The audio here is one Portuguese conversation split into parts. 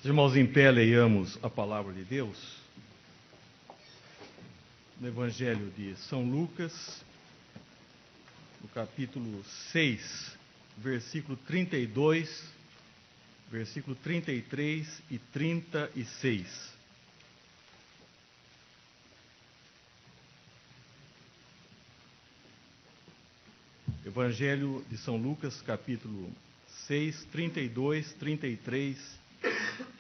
Irmãos, em pé, leiamos a palavra de Deus no Evangelho de São Lucas, no capítulo 6, versículo 32, versículo 33 e 36. Evangelho de São Lucas, capítulo 6, 32, 33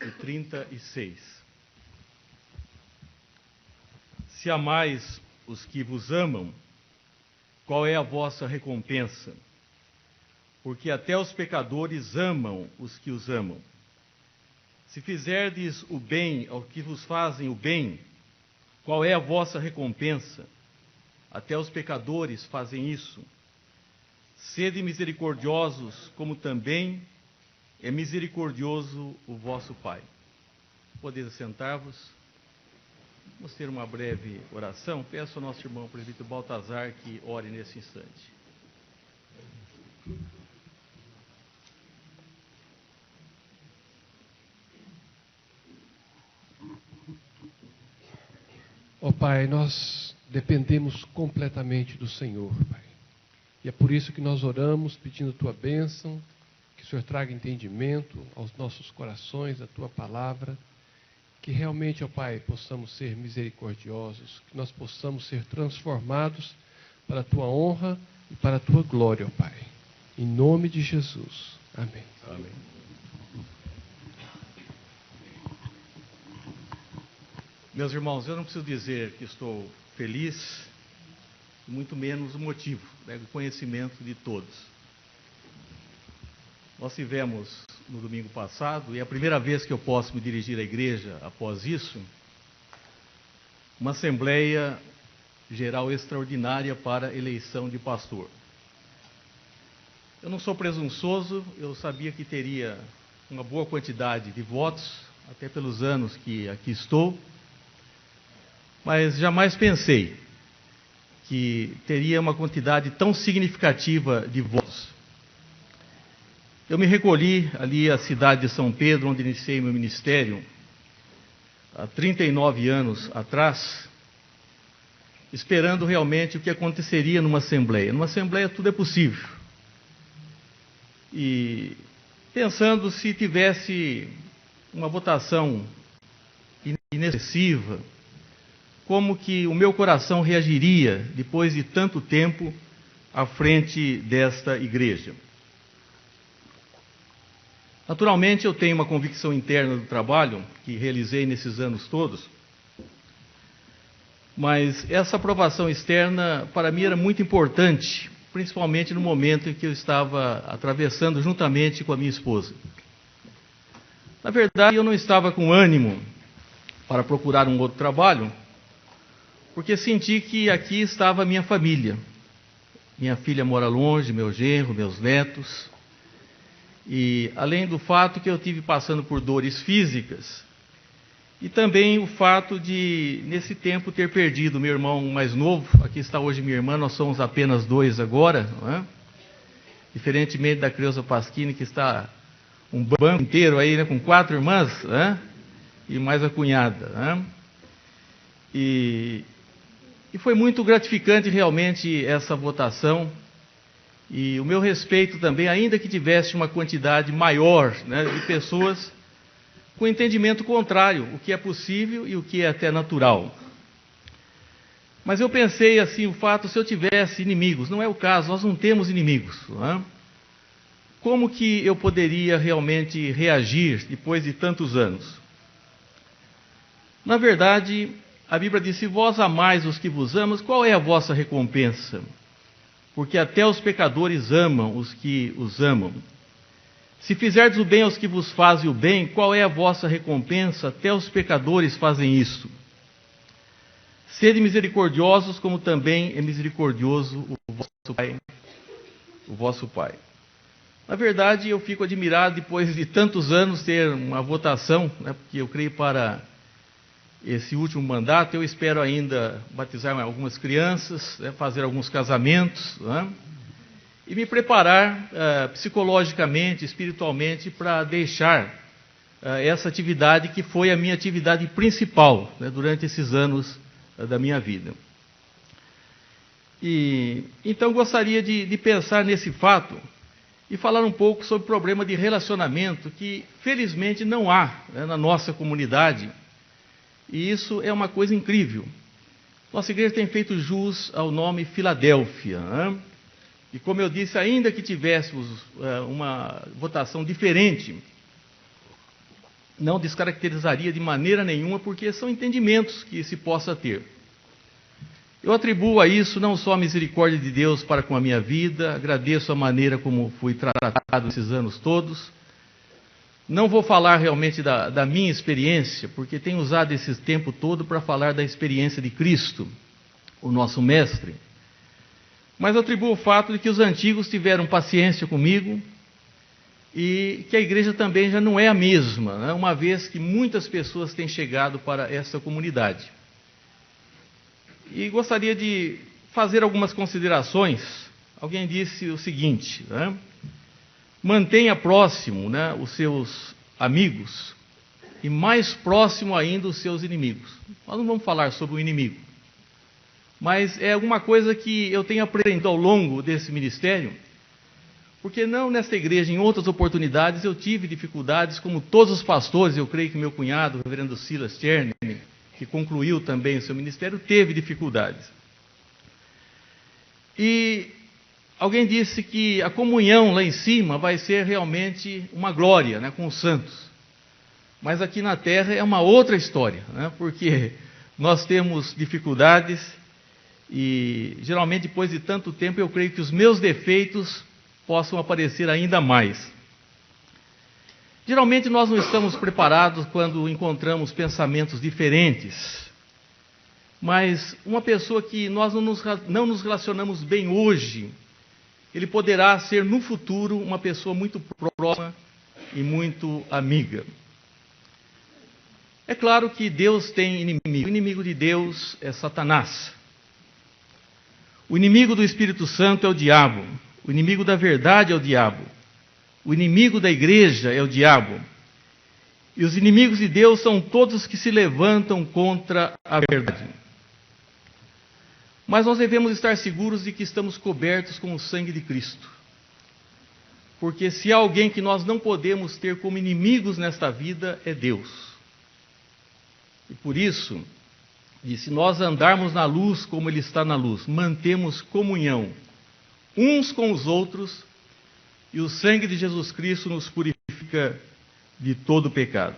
e 36. Se amais os que vos amam, qual é a vossa recompensa? Porque até os pecadores amam os que os amam. Se fizerdes o bem aos que vos fazem o bem, qual é a vossa recompensa? Até os pecadores fazem isso. Sede misericordiosos, como também é misericordioso o vosso Pai. Podeis assentar-vos. Vamos ter uma breve oração. Peço ao nosso irmão presbítero Baltazar que ore nesse instante. Ó Pai, nós dependemos completamente do Senhor, Pai. E é por isso que nós oramos pedindo a Tua bênção, que o Senhor traga entendimento aos nossos corações, a Tua palavra, que realmente, ó Pai, possamos ser misericordiosos, que nós possamos ser transformados para a Tua honra e para a Tua glória, ó Pai. Em nome de Jesus. Amém. Amém. Meus irmãos, eu não preciso dizer que estou feliz, muito menos o motivo, o conhecimento de todos. Nós tivemos no domingo passado, e é a primeira vez que eu posso me dirigir à igreja após isso, uma Assembleia Geral Extraordinária para eleição de pastor. Eu não sou presunçoso, eu sabia que teria uma boa quantidade de votos, até pelos anos que aqui estou, mas jamais pensei que teria uma quantidade tão significativa de votos. Eu me recolhi ali à cidade de São Pedro, onde iniciei meu ministério, há 39 anos atrás, esperando realmente o que aconteceria numa assembleia. Numa assembleia tudo é possível. E pensando se tivesse uma votação inexpressiva, como que o meu coração reagiria depois de tanto tempo à frente desta igreja. Naturalmente, eu tenho uma convicção interna do trabalho que realizei nesses anos todos, mas essa aprovação externa, para mim, era muito importante, principalmente no momento em que eu estava atravessando juntamente com a minha esposa. Na verdade, eu não estava com ânimo para procurar um outro trabalho, porque senti que aqui estava a minha família. Minha filha mora longe, meu genro, meus netos. E além do fato que eu tive passando por dores físicas, e também o fato de, nesse tempo, ter perdido meu irmão mais novo. Aqui está hoje minha irmã, nós somos apenas dois agora, não é? Diferentemente da Creuza Pasquini, que está um banco inteiro aí, né, com 4 irmãs, né? E mais a cunhada, né? E foi muito gratificante realmente essa votação, e o meu respeito também, ainda que tivesse uma quantidade maior, né, de pessoas com entendimento contrário, o que é possível e o que é até natural. Mas eu pensei assim, o fato, se eu tivesse inimigos, não é o caso, nós não temos inimigos, não é? Como que eu poderia realmente reagir depois de tantos anos? Na verdade, a Bíblia diz: se vós amais os que vos amam, qual é a vossa recompensa? Porque até os pecadores amam os que os amam. Se fizerdes o bem aos que vos fazem o bem, qual é a vossa recompensa? Até os pecadores fazem isso. Sede misericordiosos, como também é misericordioso o vosso Pai. Na verdade, eu fico admirado, depois de tantos anos, ter uma votação, né, porque eu creio para esse último mandato, eu espero ainda batizar algumas crianças, né, fazer alguns casamentos, né, e me preparar psicologicamente, espiritualmente, para deixar essa atividade que foi a minha atividade principal, né, durante esses anos da minha vida. E então gostaria de pensar nesse fato e falar um pouco sobre o problema de relacionamento que felizmente não há, né, na nossa comunidade, e isso é uma coisa incrível. Nossa igreja tem feito jus ao nome Filadélfia, né? E como eu disse, ainda que tivéssemos uma votação diferente, não descaracterizaria de maneira nenhuma, porque são entendimentos que se possa ter. Eu atribuo a isso não só a misericórdia de Deus para com a minha vida, agradeço a maneira como fui tratado esses anos todos. Não vou falar realmente da minha experiência, porque tenho usado esse tempo todo para falar da experiência de Cristo, o nosso Mestre. Mas atribuo o fato de que os antigos tiveram paciência comigo e que a igreja também já não é a mesma, né? Uma vez que muitas pessoas têm chegado para essa comunidade. E gostaria de fazer algumas considerações. Alguém disse o seguinte, né? Mantenha próximo, né, os seus amigos e mais próximo ainda os seus inimigos. Nós não vamos falar sobre o inimigo, mas é alguma coisa que eu tenho aprendido ao longo desse ministério, porque não nesta igreja, em outras oportunidades eu tive dificuldades, como todos os pastores. Eu creio que meu cunhado, o reverendo Silas Tcherny, que concluiu também o seu ministério, teve dificuldades. E alguém disse que a comunhão lá em cima vai ser realmente uma glória, né, com os santos. Mas aqui na terra é uma outra história, né, porque nós temos dificuldades e geralmente depois de tanto tempo eu creio que os meus defeitos possam aparecer ainda mais. Geralmente nós não estamos preparados quando encontramos pensamentos diferentes, mas uma pessoa que nós não nos relacionamos bem hoje, ele poderá ser no futuro uma pessoa muito próxima e muito amiga. É claro que Deus tem inimigo. O inimigo de Deus é Satanás. O inimigo do Espírito Santo é o diabo. O inimigo da verdade é o diabo. O inimigo da igreja é o diabo. E os inimigos de Deus são todos que se levantam contra a verdade. Mas nós devemos estar seguros de que estamos cobertos com o sangue de Cristo. Porque se há alguém que nós não podemos ter como inimigos nesta vida, é Deus. E por isso, se nós andarmos na luz como Ele está na luz, mantemos comunhão uns com os outros, e o sangue de Jesus Cristo nos purifica de todo pecado.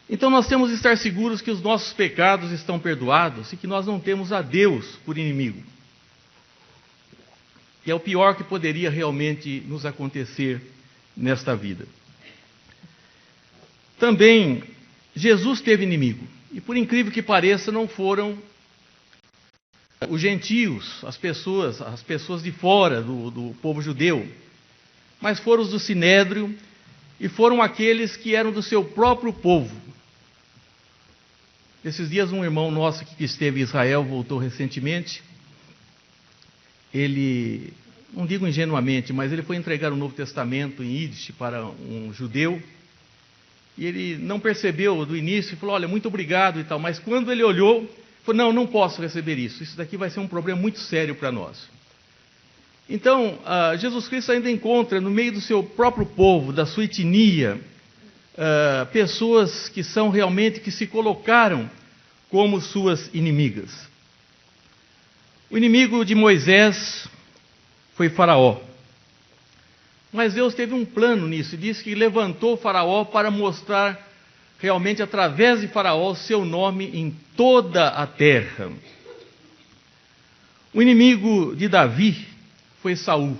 Então nós temos de estar seguros que os nossos pecados estão perdoados e que nós não temos a Deus por inimigo. Que é o pior que poderia realmente nos acontecer nesta vida. Também, Jesus teve inimigo. E por incrível que pareça, não foram os gentios, as pessoas de fora do povo judeu, mas foram os do Sinédrio e foram aqueles que eram do seu próprio povo. Esses dias um irmão nosso que esteve em Israel, voltou recentemente, ele, não digo ingenuamente, mas ele foi entregar o Novo Testamento em Yiddish para um judeu, e ele não percebeu do início e falou, olha, muito obrigado e tal, mas quando ele olhou, falou, não posso receber isso daqui vai ser um problema muito sério para nós. Então, Jesus Cristo ainda encontra no meio do seu próprio povo, da sua etnia, pessoas que são realmente, que se colocaram como suas inimigas. O inimigo de Moisés foi Faraó. Mas Deus teve um plano nisso, e disse que levantou Faraó para mostrar realmente através de Faraó o seu nome em toda a terra. O inimigo de Davi foi Saul.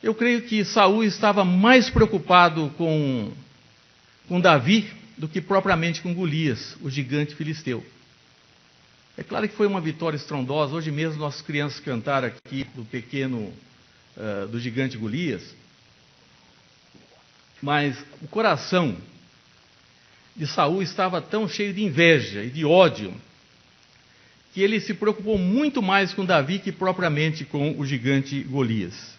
Eu creio que Saul estava mais preocupado com Davi do que propriamente com Golias, o gigante filisteu. É claro que foi uma vitória estrondosa. Hoje mesmo nossas crianças cantaram aqui do gigante Golias. Mas o coração de Saul estava tão cheio de inveja e de ódio, que ele se preocupou muito mais com Davi que propriamente com o gigante Golias.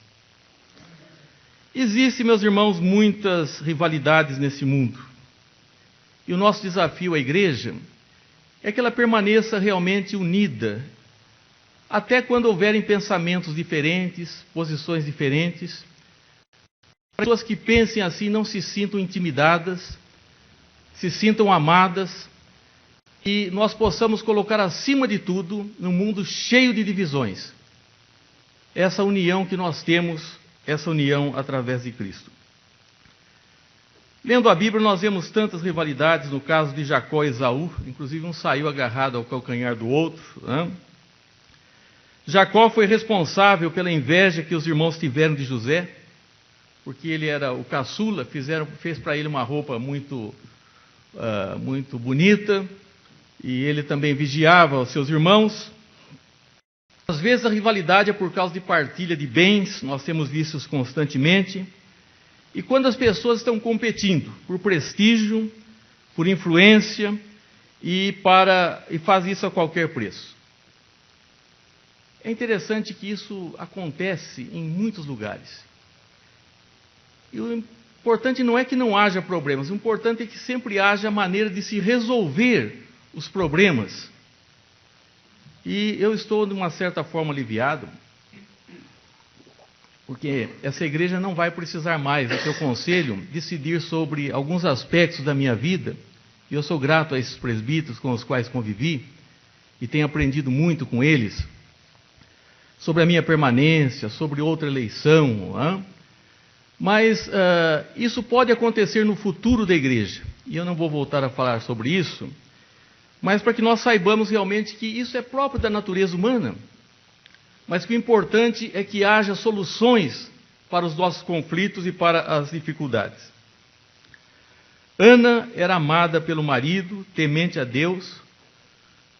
Existem, meus irmãos, muitas rivalidades nesse mundo. E o nosso desafio à igreja é que ela permaneça realmente unida, até quando houverem pensamentos diferentes, posições diferentes. Pessoas que pensem assim não se sintam intimidadas, se sintam amadas, e nós possamos colocar acima de tudo, num mundo cheio de divisões, essa união que nós temos, essa união através de Cristo. Lendo a Bíblia, nós vemos tantas rivalidades, no caso de Jacó e Esaú, inclusive um saiu agarrado ao calcanhar do outro, né? Jacó foi responsável pela inveja que os irmãos tiveram de José, porque ele era o caçula, fez para ele uma roupa muito bonita, e ele também vigiava os seus irmãos. Às vezes a rivalidade é por causa de partilha de bens, nós temos visto isso constantemente. E quando as pessoas estão competindo por prestígio, por influência, e faz isso a qualquer preço. É interessante que isso acontece em muitos lugares. E o importante não é que não haja problemas, o importante é que sempre haja maneira de se resolver os problemas. E eu estou, de uma certa forma, aliviado, porque essa igreja não vai precisar mais, a seu conselho, decidir sobre alguns aspectos da minha vida, e eu sou grato a esses presbíteros com os quais convivi, e tenho aprendido muito com eles, sobre a minha permanência, sobre outra eleição, mas isso pode acontecer no futuro da igreja, e eu não vou voltar a falar sobre isso, mas para que nós saibamos realmente que isso é próprio da natureza humana, mas que o importante é que haja soluções para os nossos conflitos e para as dificuldades. Ana era amada pelo marido, temente a Deus,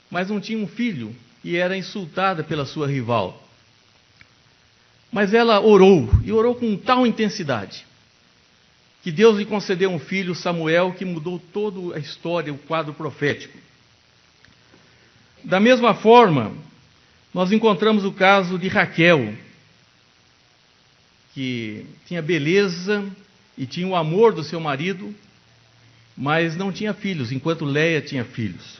mas não tinha um filho e era insultada pela sua rival. Mas ela orou, e orou com tal intensidade, que Deus lhe concedeu um filho, Samuel, que mudou toda a história, o quadro profético. Da mesma forma, nós encontramos o caso de Raquel, que tinha beleza e tinha o amor do seu marido, mas não tinha filhos, enquanto Léia tinha filhos.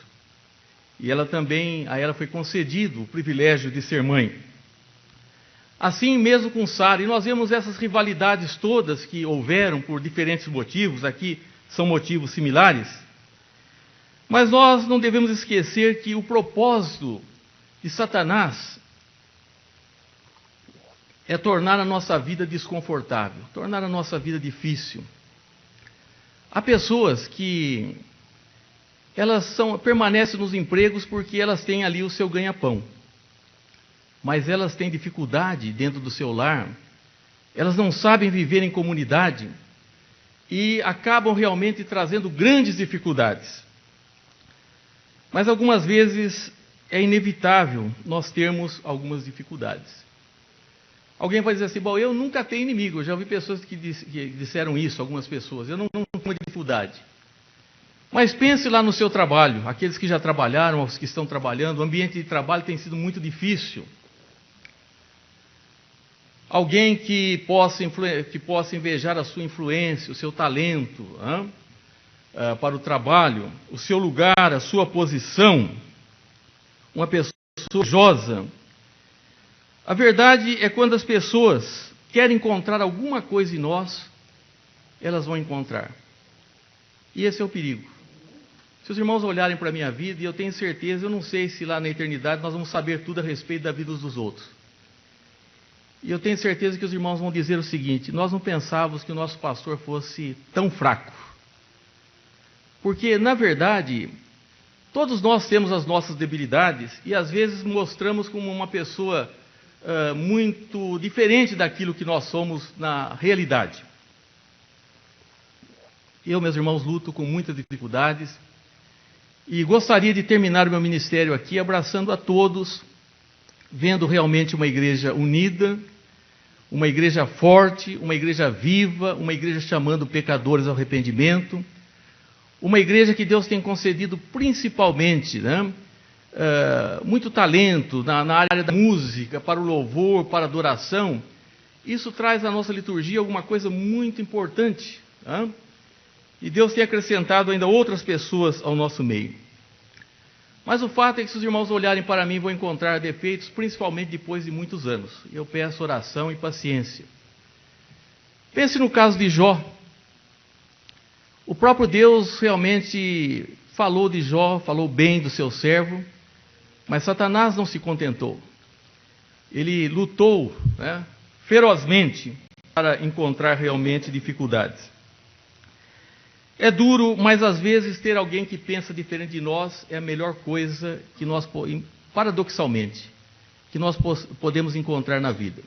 E a ela foi concedido o privilégio de ser mãe. Assim mesmo com Sara, e nós vemos essas rivalidades todas que houveram por diferentes motivos, aqui são motivos similares, mas nós não devemos esquecer que o propósito de Satanás é tornar a nossa vida desconfortável, tornar a nossa vida difícil. Há pessoas que permanecem nos empregos porque elas têm ali o seu ganha-pão, mas elas têm dificuldade dentro do seu lar, elas não sabem viver em comunidade e acabam realmente trazendo grandes dificuldades. Mas algumas vezes é inevitável nós termos algumas dificuldades. Alguém vai dizer assim, bom, eu nunca tenho inimigo. Eu já ouvi pessoas que disseram isso, algumas pessoas. Eu não tenho dificuldade. Mas pense lá no seu trabalho, aqueles que já trabalharam, os que estão trabalhando, o ambiente de trabalho tem sido muito difícil. Alguém que possa invejar a sua influência, o seu talento, para o trabalho, o seu lugar, a sua posição, uma pessoa invejosa. A verdade é quando as pessoas querem encontrar alguma coisa em nós, elas vão encontrar. E esse é o perigo. Se os irmãos olharem para a minha vida, e eu tenho certeza, eu não sei se lá na eternidade nós vamos saber tudo a respeito da vida dos outros. E eu tenho certeza que os irmãos vão dizer o seguinte, nós não pensávamos que o nosso pastor fosse tão fraco. Porque, na verdade, todos nós temos as nossas debilidades e às vezes mostramos como uma pessoa muito diferente daquilo que nós somos na realidade. Eu, meus irmãos, luto com muitas dificuldades e gostaria de terminar o meu ministério aqui abraçando a todos, vendo realmente uma igreja unida, uma igreja forte, uma igreja viva, uma igreja chamando pecadores ao arrependimento, uma igreja que Deus tem concedido principalmente, muito talento na área da música, para o louvor, para a adoração, isso traz à nossa liturgia alguma coisa muito importante. E Deus tem acrescentado ainda outras pessoas ao nosso meio. Mas o fato é que se os irmãos olharem para mim, vão encontrar defeitos, principalmente depois de muitos anos. Eu peço oração e paciência. Pense no caso de Jó. O próprio Deus realmente falou de Jó, falou bem do seu servo, mas Satanás não se contentou. Ele lutou, ferozmente para encontrar realmente dificuldades. É duro, mas às vezes ter alguém que pensa diferente de nós é a melhor coisa que nós, paradoxalmente, que nós podemos encontrar na vida.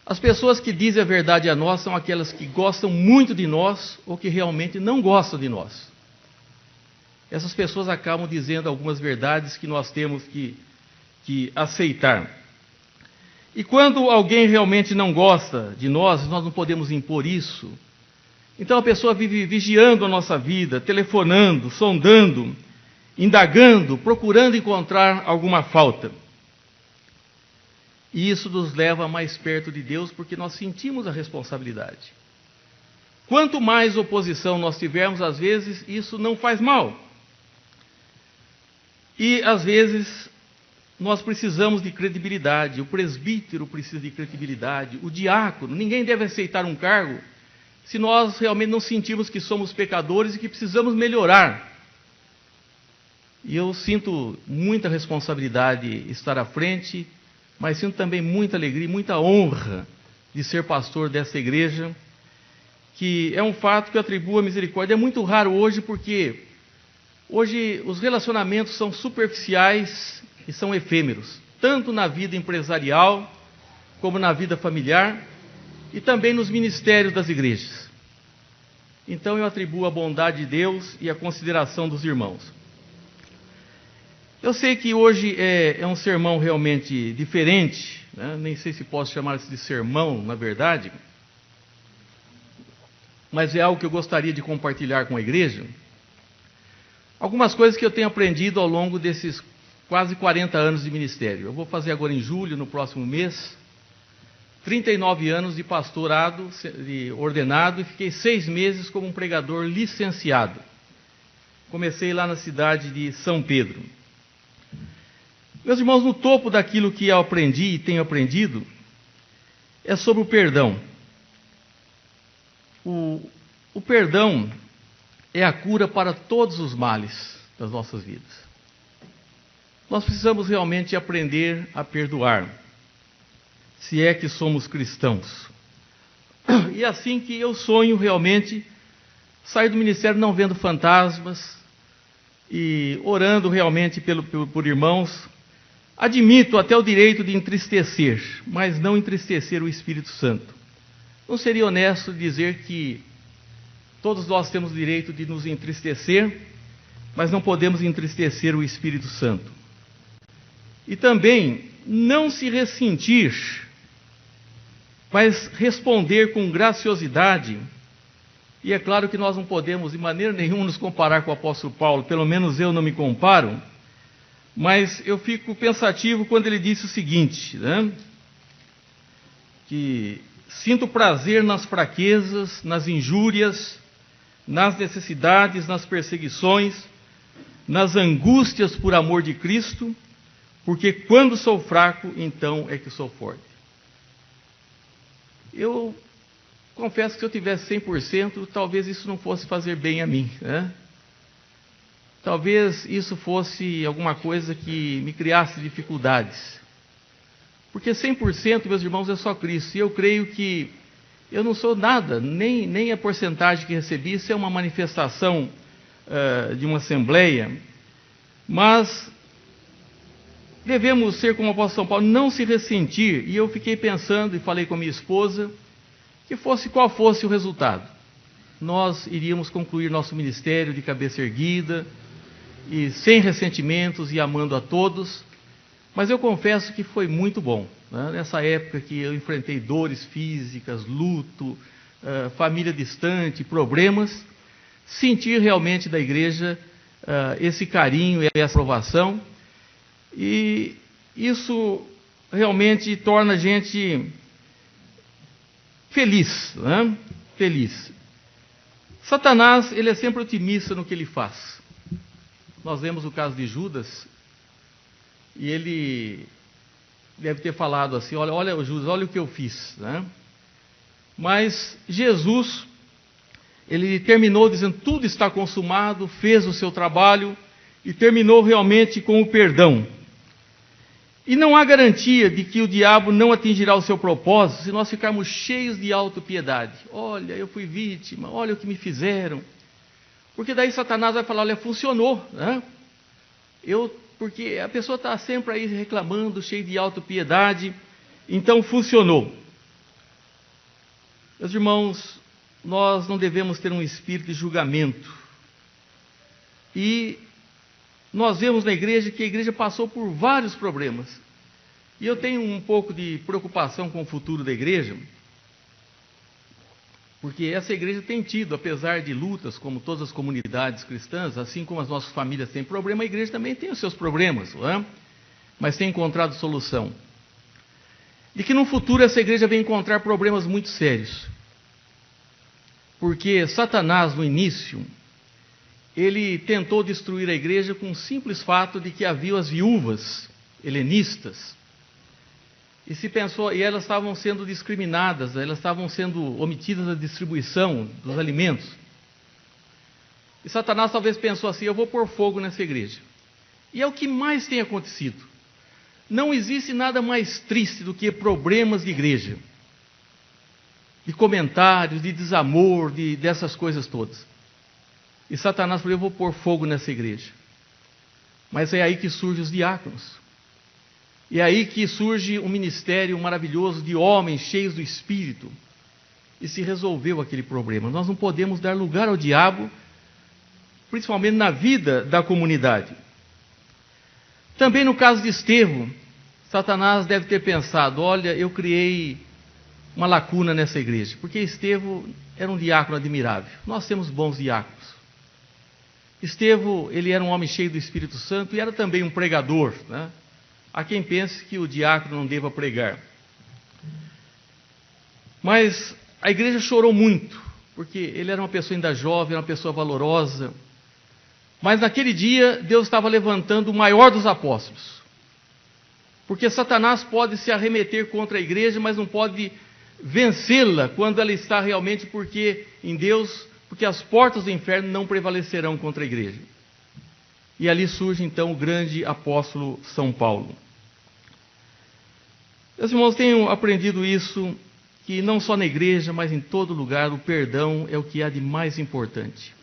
As pessoas que dizem a verdade a nós são aquelas que gostam muito de nós ou que realmente não gostam de nós. Essas pessoas acabam dizendo algumas verdades que nós temos que aceitar. E quando alguém realmente não gosta de nós, nós não podemos impor isso. Então a pessoa vive vigiando a nossa vida, telefonando, sondando, indagando, procurando encontrar alguma falta. E isso nos leva mais perto de Deus, porque nós sentimos a responsabilidade. Quanto mais oposição nós tivermos, às vezes, isso não faz mal. E, às vezes, nós precisamos de credibilidade. O presbítero precisa de credibilidade. O diácono, ninguém deve aceitar um cargo se nós realmente não sentimos que somos pecadores e que precisamos melhorar. E eu sinto muita responsabilidade estar à frente, mas sinto também muita alegria, muita honra de ser pastor dessa igreja, que é um fato que eu atribuo à misericórdia. É muito raro hoje, porque hoje os relacionamentos são superficiais e são efêmeros, tanto na vida empresarial, como na vida familiar, e também nos ministérios das igrejas. Então eu atribuo a bondade de Deus e a consideração dos irmãos. Eu sei que hoje é um sermão realmente diferente, nem sei se posso chamar isso de sermão, na verdade, mas é algo que eu gostaria de compartilhar com a igreja. Algumas coisas que eu tenho aprendido ao longo desses quase 40 anos de ministério. Eu vou fazer agora em julho, no próximo mês, 39 anos de pastorado ordenado, e fiquei 6 meses como um pregador licenciado. Comecei lá na cidade de São Pedro. Meus irmãos, no topo daquilo que eu aprendi e tenho aprendido, é sobre o perdão. O perdão é a cura para todos os males das nossas vidas. Nós precisamos realmente aprender a perdoar, se é que somos cristãos. E é assim que eu sonho realmente sair do ministério não vendo fantasmas e orando realmente por irmãos. Admito até o direito de entristecer, mas não entristecer o Espírito Santo. Não seria honesto dizer que todos nós temos o direito de nos entristecer, mas não podemos entristecer o Espírito Santo. E também não se ressentir, mas responder com graciosidade. E é claro que nós não podemos de maneira nenhuma nos comparar com o apóstolo Paulo, pelo menos eu não me comparo, mas eu fico pensativo quando ele disse o seguinte, que sinto prazer nas fraquezas, nas injúrias, nas necessidades, nas perseguições, nas angústias por amor de Cristo, porque quando sou fraco, então é que sou forte. Eu confesso que se eu tivesse 100%, talvez isso não fosse fazer bem a mim, Talvez isso fosse alguma coisa que me criasse dificuldades. Porque 100%, meus irmãos, é só Cristo. E eu creio que eu não sou nada, nem a porcentagem que recebi, isso é uma manifestação de uma assembleia. Mas devemos ser como o apóstolo São Paulo, não se ressentir. E eu fiquei pensando e falei com a minha esposa, que qual fosse o resultado. Nós iríamos concluir nosso ministério de cabeça erguida, e sem ressentimentos e amando a todos, mas eu confesso que foi muito bom, nessa época que eu enfrentei dores físicas, luto, família distante, problemas, sentir realmente da igreja esse carinho e essa aprovação, e isso realmente torna a gente feliz, né? Feliz. Satanás, ele é sempre otimista no que ele faz. Nós vemos o caso de Judas, e ele deve ter falado assim, olha Judas, olha o que eu fiz, né? Mas Jesus, ele terminou dizendo, tudo está consumado, fez o seu trabalho, e terminou realmente com o perdão. E não há garantia de que o diabo não atingirá o seu propósito se nós ficarmos cheios de autopiedade. Olha, eu fui vítima, olha o que me fizeram. Porque daí Satanás vai falar, olha, funcionou, né? Porque a pessoa está sempre aí reclamando, cheio de autopiedade, então funcionou. Meus irmãos, nós não devemos ter um espírito de julgamento. E nós vemos na igreja que a igreja passou por vários problemas. E eu tenho um pouco de preocupação com o futuro da igreja, porque essa igreja tem tido, apesar de lutas, como todas as comunidades cristãs, assim como as nossas famílias têm problema, a igreja também tem os seus problemas, não é? Mas tem encontrado solução. E que no futuro essa igreja vai encontrar problemas muito sérios. Porque Satanás, no início, ele tentou destruir a igreja com o simples fato de que havia as viúvas helenistas. E se pensou, e elas estavam sendo discriminadas, elas estavam sendo omitidas da distribuição dos alimentos. E Satanás talvez pensou assim, eu vou pôr fogo nessa igreja. E é o que mais tem acontecido. Não existe nada mais triste do que problemas de igreja. De comentários, de desamor, dessas coisas todas. E Satanás falou, eu vou pôr fogo nessa igreja. Mas é aí que surgem os diáconos. E é aí que surge um ministério maravilhoso de homens cheios do Espírito. E se resolveu aquele problema. Nós não podemos dar lugar ao diabo, principalmente na vida da comunidade. Também no caso de Estevão, Satanás deve ter pensado, olha, eu criei uma lacuna nessa igreja, porque Estevão era um diácono admirável. Nós temos bons diáconos. Estevão, ele era um homem cheio do Espírito Santo e era também um pregador, né? Há quem pense que o diácono não deva pregar. Mas a igreja chorou muito, porque ele era uma pessoa ainda jovem, era uma pessoa valorosa. Mas naquele dia, Deus estava levantando o maior dos apóstolos. Porque Satanás pode se arremeter contra a igreja, mas não pode vencê-la quando ela está realmente em Deus, porque as portas do inferno não prevalecerão contra a igreja. E ali surge então o grande apóstolo São Paulo. Meus irmãos, tenho aprendido isso, que não só na igreja, mas em todo lugar, o perdão é o que há de mais importante.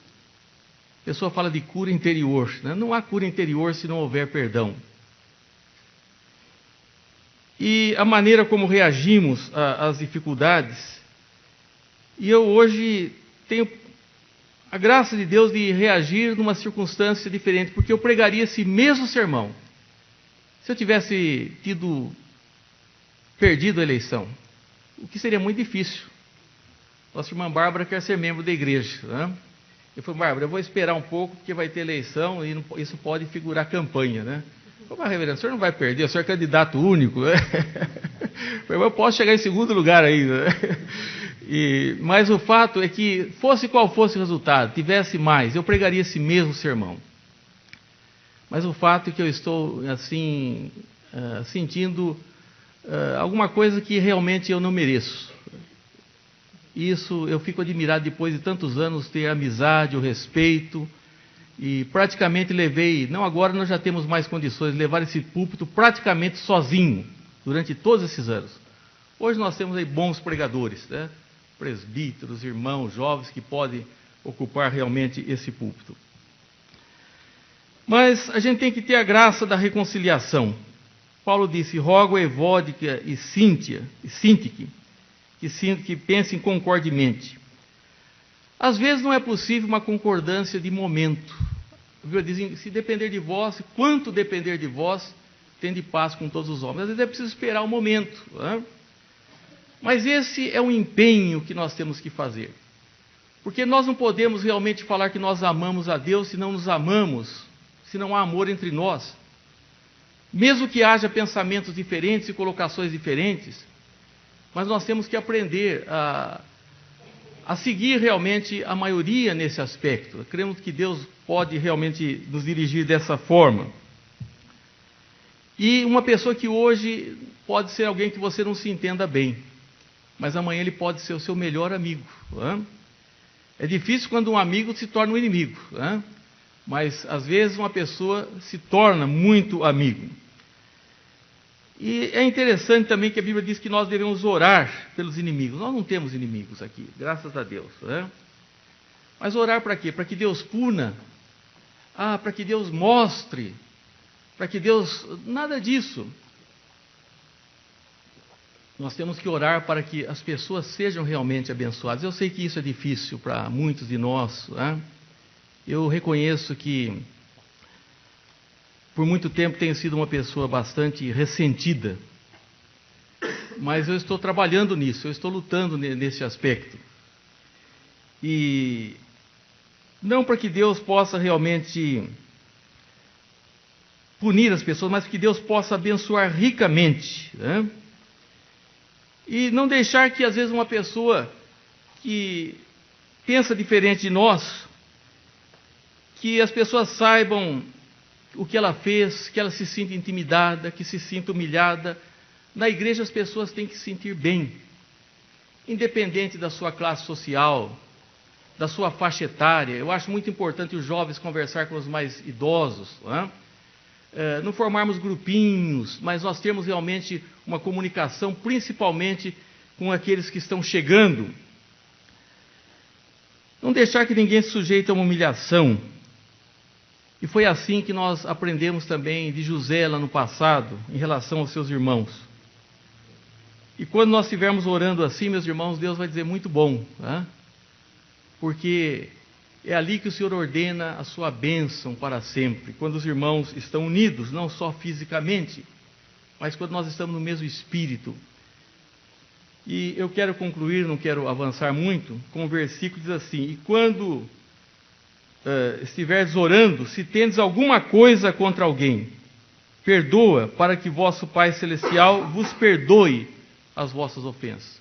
A pessoa fala de cura interior, né? Não há cura interior se não houver perdão. E a maneira como reagimos às dificuldades, e eu hoje tenho a graça de Deus de reagir numa circunstância diferente, porque eu pregaria esse mesmo sermão se eu tivesse perdido a eleição, o que seria muito difícil. Nossa irmã Bárbara quer ser membro da igreja, né? Eu falei, Bárbara, eu vou esperar um pouco, porque vai ter eleição e isso pode figurar campanha, né? Eu falei, reverendo, o senhor não vai perder, o senhor é candidato único, né? Eu posso chegar em segundo lugar ainda, né? Mas o fato é que, fosse qual fosse o resultado, tivesse mais, eu pregaria esse mesmo sermão. Mas o fato é que eu estou, assim, sentindo alguma coisa que realmente eu não mereço. Isso, eu fico admirado depois de tantos anos ter a amizade, o respeito, e praticamente não agora nós já temos mais condições de levar esse púlpito praticamente sozinho, durante todos esses anos. Hoje nós temos aí bons pregadores, né? Presbíteros, irmãos, jovens que podem ocupar realmente esse púlpito. Mas a gente tem que ter a graça da reconciliação. Paulo disse, rogo a Evódica e Sintique, que pensem concordemente. Às vezes não é possível uma concordância de momento. Dizem, se depender de vós, quanto depender de vós, tende paz com todos os homens. Às vezes é preciso esperar o momento, né? Mas esse é um empenho que nós temos que fazer. Porque nós não podemos realmente falar que nós amamos a Deus se não nos amamos, se não há amor entre nós. Mesmo que haja pensamentos diferentes e colocações diferentes, mas nós temos que aprender a seguir realmente a maioria nesse aspecto. Cremos que Deus pode realmente nos dirigir dessa forma. E uma pessoa que hoje pode ser alguém que você não se entenda bem, mas amanhã ele pode ser o seu melhor amigo. É difícil quando um amigo se torna um inimigo, mas às vezes uma pessoa se torna muito amigo. E é interessante também que a Bíblia diz que nós devemos orar pelos inimigos. Nós não temos inimigos aqui, graças a Deus. Mas orar para quê? Para que Deus puna? Para que Deus mostre? Para que Deus... Nada disso. Nós temos que orar para que as pessoas sejam realmente abençoadas. Eu sei que isso é difícil para muitos de nós. Eu reconheço que por muito tempo tenho sido uma pessoa bastante ressentida, mas eu estou trabalhando nisso, eu estou lutando nesse aspecto. E não para que Deus possa realmente punir as pessoas, mas que Deus possa abençoar ricamente. E não deixar que às vezes uma pessoa que pensa diferente de nós, que as pessoas saibam o que ela fez, que ela se sinta intimidada, que se sinta humilhada. Na igreja as pessoas têm que se sentir bem, independente da sua classe social, da sua faixa etária. Eu acho muito importante os jovens conversar com os mais idosos, não formarmos grupinhos, mas nós termos realmente uma comunicação, principalmente com aqueles que estão chegando. Não deixar que ninguém se sujeite a uma humilhação. E foi assim que nós aprendemos também de José lá no passado, em relação aos seus irmãos. E quando nós estivermos orando assim, meus irmãos, Deus vai dizer muito bom, porque é ali que o Senhor ordena a sua bênção para sempre, quando os irmãos estão unidos, não só fisicamente, mas quando nós estamos no mesmo espírito. E eu quero concluir, não quero avançar muito, com o versículo que diz assim: e quando estiveres orando, se tendes alguma coisa contra alguém, perdoa, para que vosso Pai Celestial vos perdoe as vossas ofensas.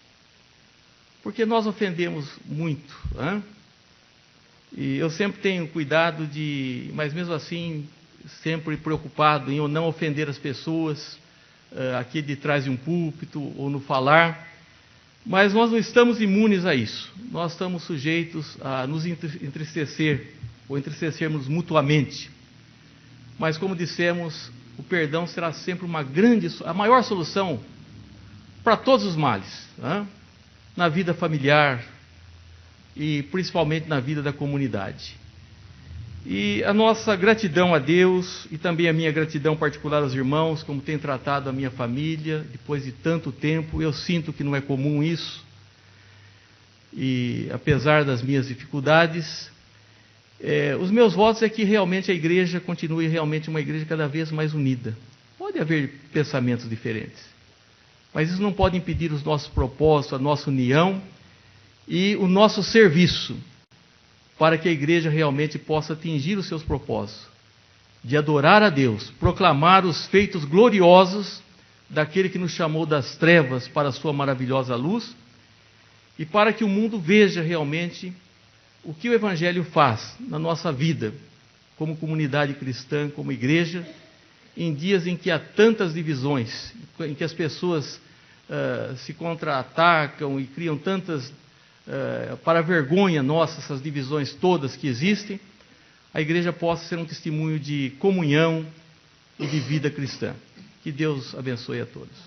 Porque nós ofendemos muito, E eu sempre tenho cuidado mas mesmo assim, sempre preocupado em eu não ofender as pessoas, aqui de trás de um púlpito ou no falar. Mas nós não estamos imunes a isso. Nós estamos sujeitos a nos entristecer, ou entristecermos mutuamente. Mas como dissemos, o perdão será sempre a maior solução para todos os males, na vida familiar e principalmente na vida da comunidade. E a nossa gratidão a Deus e também a minha gratidão particular aos irmãos, como tem tratado a minha família depois de tanto tempo. Eu sinto que não é comum isso. E apesar das minhas dificuldades, os meus votos é que realmente a igreja continue realmente uma igreja cada vez mais unida. Pode haver pensamentos diferentes, mas isso não pode impedir os nossos propósitos, a nossa união e o nosso serviço, para que a igreja realmente possa atingir os seus propósitos, de adorar a Deus, proclamar os feitos gloriosos daquele que nos chamou das trevas para a sua maravilhosa luz, e para que o mundo veja realmente o que o Evangelho faz na nossa vida, como comunidade cristã, como igreja, em dias em que há tantas divisões, em que as pessoas se contra-atacam e criam tantas, para a vergonha nossa, essas divisões todas que existem, a igreja possa ser um testemunho de comunhão e de vida cristã. Que Deus abençoe a todos.